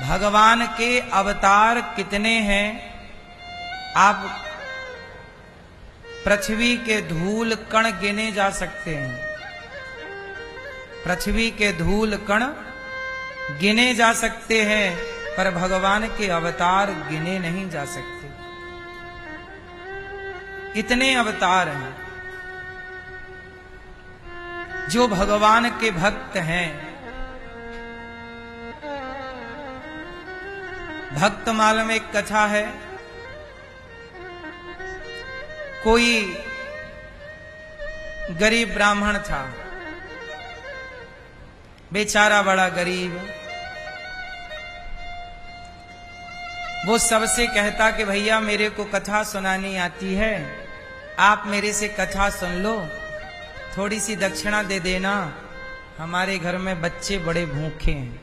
भगवान के अवतार कितने हैं आप पृथ्वी के धूल कण गिने जा सकते हैं। पृथ्वी के धूल कण गिने जा सकते हैं, पर भगवान के अवतार गिने नहीं जा सकते। इतने अवतार हैं। जो भगवान के भक्त हैं, भक्तमाल में एक कथा है। कोई गरीब ब्राह्मण था, बेचारा बड़ा गरीब। वो सबसे कहता कि भैया मेरे को कथा सुनानी आती है, आप मेरे से कथा सुन लो, थोड़ी सी दक्षिणा दे देना, हमारे घर में बच्चे बड़े भूखे हैं।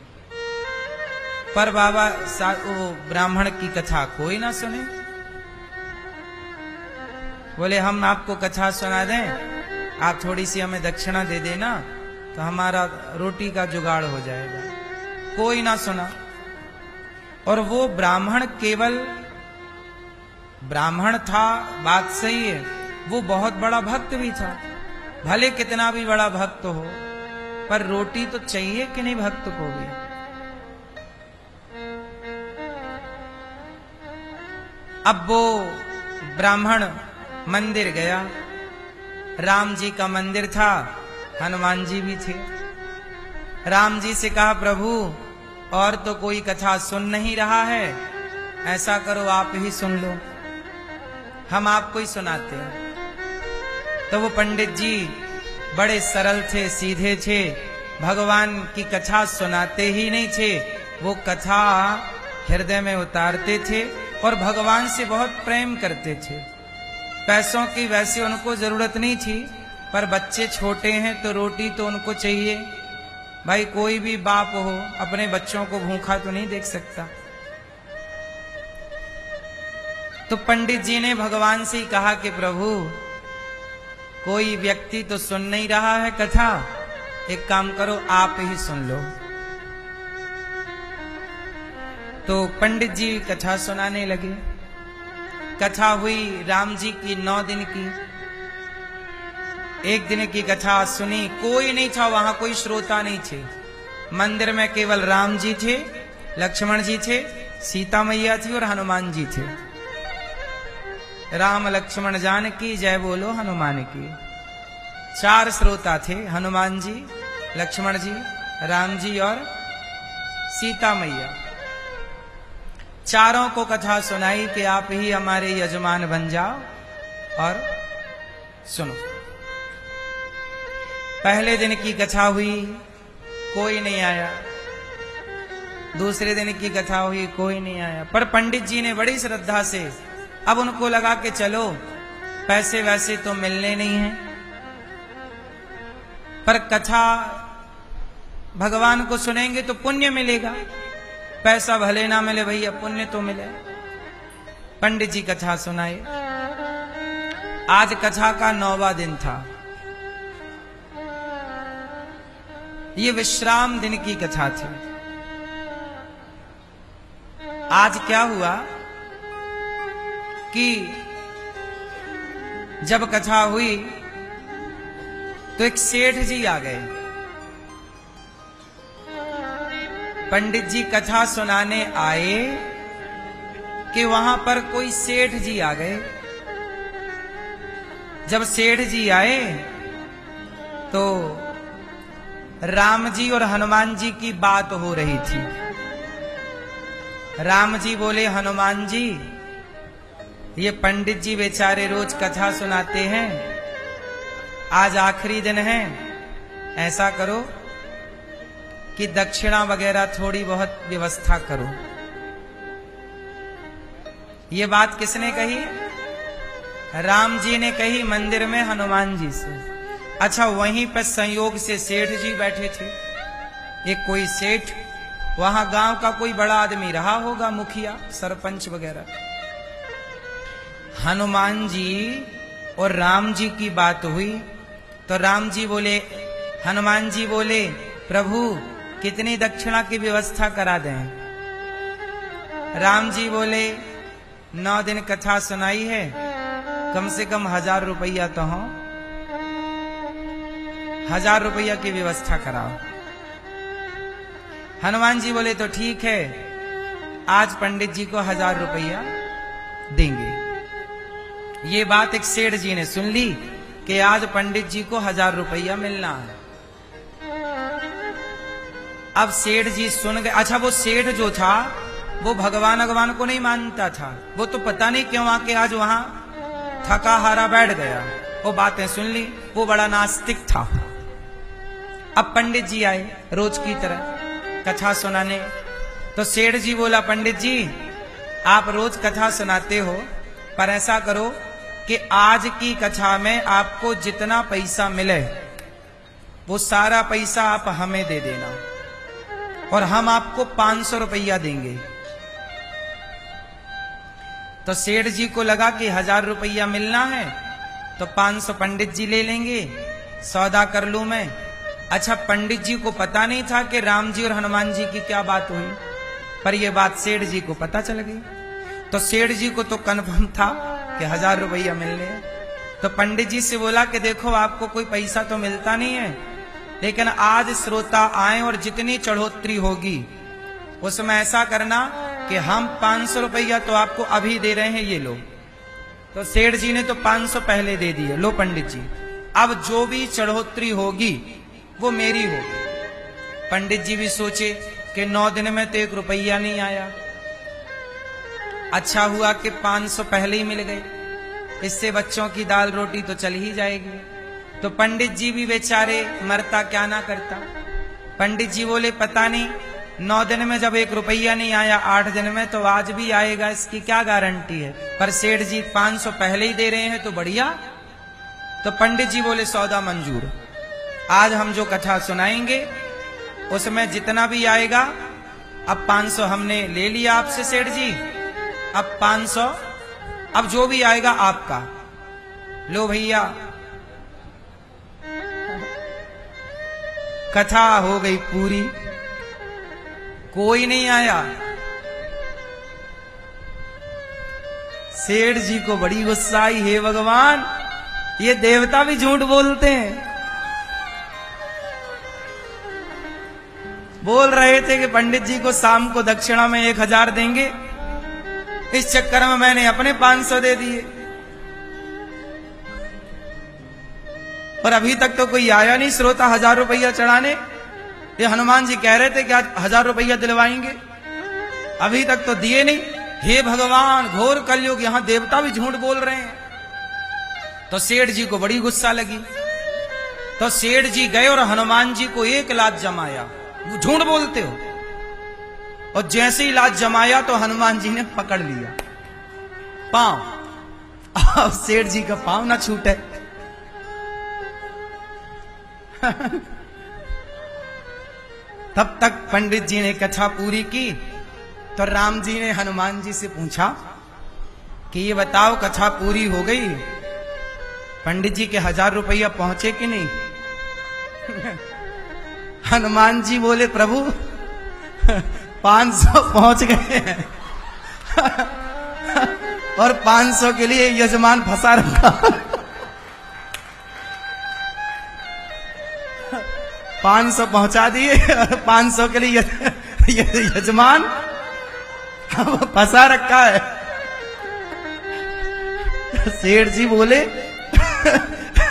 पर बाबा वो ब्राह्मण की कथा कोई ना सुने। बोले हम आपको कथा सुना दें, आप थोड़ी सी हमें दक्षिणा दे देना तो हमारा रोटी का जुगाड़ हो जाएगा। कोई ना सुना। और वो ब्राह्मण केवल ब्राह्मण था, बात सही है, वो बहुत बड़ा भक्त भी था। भले कितना भी बड़ा भक्त हो, पर रोटी तो चाहिए कि नहीं भक्त को भी। अब वो ब्राह्मण मंदिर गया। राम जी का मंदिर था, हनुमान जी भी थे। राम जी से कहा प्रभु और तो कोई कथा सुन नहीं रहा है, ऐसा करो आप ही सुन लो, हम आपको ही सुनाते हैं। तो वो पंडित जी बड़े सरल थे, सीधे थे, भगवान की कथा सुनाते ही नहीं थे, वो कथा हृदय में उतारते थे और भगवान से बहुत प्रेम करते थे। पैसों की वैसे उनको जरूरत नहीं थी, पर बच्चे छोटे हैं तो रोटी तो उनको चाहिए। भाई कोई भी बाप हो अपने बच्चों को भूखा तो नहीं देख सकता। तो पंडित जी ने भगवान से ही कहा कि प्रभु कोई व्यक्ति तो सुन नहीं रहा है कथा, एक काम करो आप ही सुन लो। तो पंडित जी कथा सुनाने लगे। कथा हुई राम जी की 9 दिन की। एक दिन की कथा सुनी, कोई नहीं था वहां, कोई श्रोता नहीं थे। मंदिर में केवल राम जी थे, लक्ष्मण जी थे, सीता मैया थी और हनुमान जी थे। राम लक्ष्मण जानकी जय बोलो हनुमान की। 4 श्रोता थे, हनुमान जी, लक्ष्मण जी, राम जी और सीता मैया। चारों को कथा सुनाई कि आप ही हमारे यजमान बन जाओ और सुनो। पहले दिन की कथा हुई, कोई नहीं आया। दूसरे दिन की कथा हुई, कोई नहीं आया। पर पंडित जी ने बड़ी श्रद्धा से, अब उनको लगा कि चलो पैसे वैसे तो मिलने नहीं हैं, पर कथा भगवान को सुनेंगे तो पुण्य मिलेगा। पैसा भले ना मिले भैया, पुण्य तो मिले। पंडित जी कथा सुनाए। आज कथा का 9वां दिन था। ये विश्राम दिन की कथा थी। आज क्या हुआ कि जब कथा हुई तो एक सेठ जी आ गए। पंडित जी कथा सुनाने आए कि वहां पर कोई सेठ जी आ गए। जब सेठ जी आए तो राम जी और हनुमान जी की बात हो रही थी। राम जी बोले हनुमान जी, ये पंडित जी बेचारे रोज कथा सुनाते हैं, आज आखिरी दिन है, ऐसा करो कि दक्षिणा वगैरह थोड़ी बहुत व्यवस्था करो। ये बात किसने कही? राम जी ने कही मंदिर में हनुमान जी से। अच्छा, वहीं पर संयोग से सेठ जी बैठे थे। एक कोई सेठ, वहां गांव का कोई बड़ा आदमी रहा होगा, मुखिया सरपंच वगैरह। हनुमान जी और राम जी की बात हुई तो राम जी बोले, हनुमान जी बोले प्रभु कितनी दक्षिणा की व्यवस्था करा दें? राम जी बोले 9 दिन कथा सुनाई है, कम से कम 1000 रुपया तो हो, 1000 रुपया की व्यवस्था कराओ। हनुमान जी बोले तो ठीक है, आज पंडित जी को 1000 रुपया देंगे। ये बात एक सेठ जी ने सुन ली कि आज पंडित जी को 1000 रुपया मिलना है। अब सेठ जी सुन गए। अच्छा, वो सेठ जो था वो भगवान को नहीं मानता था, वो तो पता नहीं क्यों आके आज वहां थका हारा बैठ गया। वो बातें सुन ली, वो बड़ा नास्तिक था। अब पंडित जी आए रोज की तरह कथा सुनाने, तो सेठ जी बोला, पंडित जी आप रोज कथा सुनाते हो, पर ऐसा करो कि आज की कथा में आपको जितना पैसा मिले वो सारा पैसा आप हमें दे देना और हम आपको 500 रुपया देंगे। तो सेठ जी को लगा कि 1000 रुपया मिलना है तो 500 पंडित जी ले लेंगे, सौदा कर लूं मैं। अच्छा, पंडित जी को पता नहीं था कि राम जी और हनुमान जी की क्या बात हुई, पर यह बात सेठ जी को पता चल गई। तो सेठ जी को तो कन्फर्म था कि 1000 रुपया मिलने। तो पंडित जी से बोला कि देखो आपको कोई पैसा तो मिलता नहीं है, लेकिन आज श्रोता आए और जितनी चढ़ोतरी होगी उसमें ऐसा करना कि हम 500 रुपया तो आपको अभी दे रहे हैं, ये लो। तो सेठ जी ने तो 500 पहले दे दिए, लो पंडित जी, अब जो भी चढ़ोतरी होगी वो मेरी होगी। पंडित जी भी सोचे कि 9 दिन में तो 1 रुपया नहीं आया, अच्छा हुआ कि 500 पहले ही मिल गए, इससे बच्चों की दाल रोटी तो चल ही जाएगी। तो पंडित जी भी बेचारे मरता क्या ना करता। पंडित जी बोले पता नहीं 9 दिन में जब 1 रुपया नहीं आया, 8 दिन में तो आज भी आएगा, इसकी क्या गारंटी है। पर सेठ जी 500 पहले ही दे रहे हैं तो बढ़िया। तो पंडित जी बोले सौदा मंजूर, आज हम जो कथा सुनाएंगे उसमें जितना भी आएगा, अब 500 हमने ले लिया आपसे सेठ जी, अब 500 अब जो भी आएगा आपका, लो भैया। कथा हो गई पूरी, कोई नहीं आया। सेठ जी को बड़ी गुस्सा आई, हे भगवान, ये देवता भी झूठ बोलते हैं। बोल रहे थे कि पंडित जी को शाम को दक्षिणा में 1000 देंगे, इस चक्कर में मैंने अपने 500 दे दिए, पर अभी तक तो कोई आया नहीं श्रोता 1000 रुपया चढ़ाने। ये हनुमान जी कह रहे थे कि आज 1000 रुपया दिलवाएंगे, अभी तक तो दिए नहीं। हे भगवान, घोर कलयुग, यहां देवता भी झूठ बोल रहे हैं। तो सेठ जी को बड़ी गुस्सा लगी, तो सेठ जी गए और हनुमान जी को 1 लात जमाया, वो झूठ बोलते हो। और जैसे ही लात जमाया तो हनुमान जी ने पकड़ लिया पांव। अब सेठ जी का पांव ना छूटे। तब तक पंडित जी ने कथा पूरी की, तो राम जी ने हनुमान जी से पूछा कि ये बताओ कथा पूरी हो गई, पंडित जी के 1000 रुपया पहुंचे कि नहीं। हनुमान जी बोले प्रभु 500 पहुंच गए हैं और 500 के लिए यजमान फंसा रखा। 500 पहुंचा दिए और 500 के लिए यजमान फंसा रखा है। सेठ जी बोले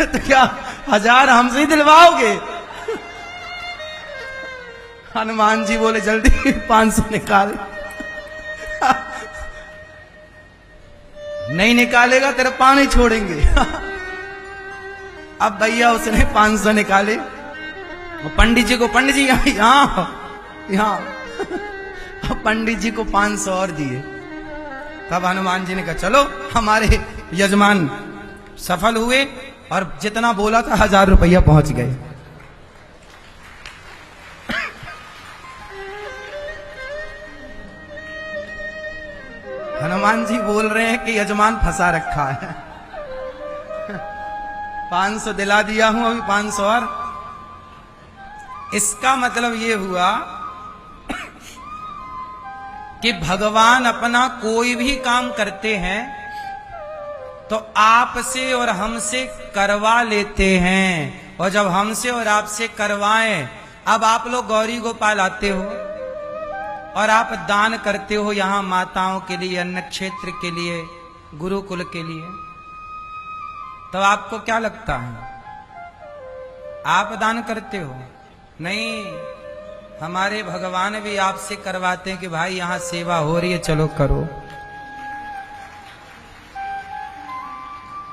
तो क्या 1000 हमसे ही दिलवाओगे। हनुमान जी बोले जल्दी 500 निकाल। नहीं निकालेगा तेरा पाँव नहीं छोड़ेंगे। अब भैया उसने 500 निकाले, पंडित जी को, पंडित जी यहाँ पंडित जी को 500 और दिए। तब हनुमान जी ने कहा चलो हमारे यजमान सफल हुए और जितना बोला था 1000 रुपया पहुंच गए। हनुमान जी बोल रहे हैं कि यजमान फंसा रखा है। 500 दिला दिया हूं, अभी 500 और। इसका मतलब ये हुआ कि भगवान अपना कोई भी काम करते हैं तो आपसे और हमसे करवा लेते हैं, और जब हमसे और आपसे करवाएं, अब आप लोग गौरी गोपाल आते हो और आप दान करते हो यहाँ माताओं के लिए, अन्न क्षेत्र के लिए, गुरुकुल के लिए, तो आपको क्या लगता है? आप दान करते हो? नहीं, हमारे भगवान भी आपसे करवाते हैं कि भाई यहाँ सेवा हो रही है, चलो करो।